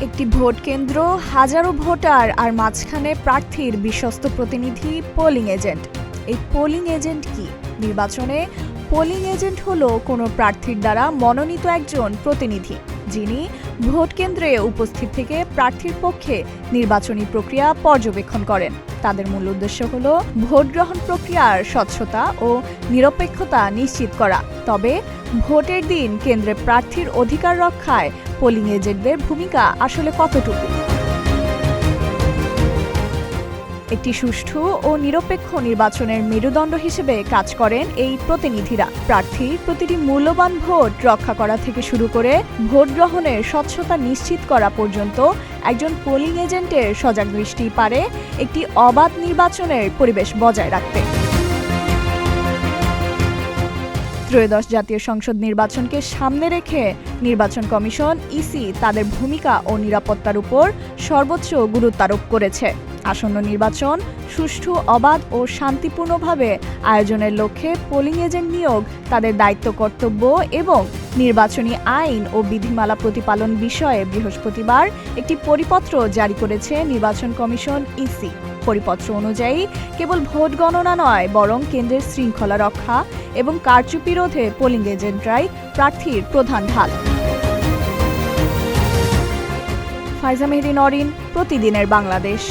একটি ভোট কেন্দ্র, হাজারো ভোটার আর মাঝখানে প্রার্থীর বিশ্বস্ত প্রতিনিধি পোলিং এজেন্ট। এই পোলিং এজেন্ট কি? নির্বাচনে পোলিং এজেন্ট হলো কোনো প্রার্থীর দ্বারা মনোনীত একজন প্রতিনিধি, যিনি ভোট কেন্দ্রে উপস্থিত থেকে প্রার্থীর পক্ষে নির্বাচনী প্রক্রিয়া পর্যবেক্ষণ করেন। তাদের মূল উদ্দেশ্য হল ভোট গ্রহণ প্রক্রিয়ার স্বচ্ছতা ও নিরপেক্ষতা নিশ্চিত করা। তবে ভোটের দিন কেন্দ্রে প্রার্থীর অধিকার রক্ষায় পোলিং এজেন্টদের ভূমিকা আসলে কতটুকু? একটি সুষ্ঠু ও নিরপেক্ষ নির্বাচনের মেরুদণ্ড হিসেবে কাজ করেন এই প্রতিনিধিরা। প্রার্থীর প্রতিটি মূল্যবান ভোট রক্ষা করা থেকে শুরু করে ভোট গ্রহণের স্বচ্ছতা নিশ্চিত করা পর্যন্ত একজন পোলিং এজেন্টের সজাগ দৃষ্টি পারে একটি অবাধ নির্বাচনের পরিবেশ বজায় রাখতে। ত্রয়োদশ জাতীয় সংসদ নির্বাচনকে সামনে রেখে নির্বাচন কমিশন ইসি তাদের ভূমিকা ও নিরাপত্তার উপর সর্বোচ্চ গুরুত্ব আরোপ করেছে। আসন্ন নির্বাচন সুষ্ঠু, অবাধ ও শান্তিপূর্ণভাবে আয়োজনের লক্ষ্যে পোলিং এজেন্ট নিয়োগ, তাদের দায়িত্ব কর্তব্য এবং নির্বাচনী আইন ও বিধিমালা প্রতিপালন বিষয়ে বৃহস্পতিবার একটি পরিপত্র জারি করেছে নির্বাচন কমিশন ইসি। পরিপত্র অনুযায়ী কেবল ভোট গণনা নয়, বরং কেন্দ্রের শৃঙ্খলা রক্ষা এবং কারচুপি রোধে পোলিং এজেন্টরাই প্রার্থীর প্রধান ঢাল। ফাইজা মেহেদী নরিন, প্রতিদিনের বাংলাদেশ।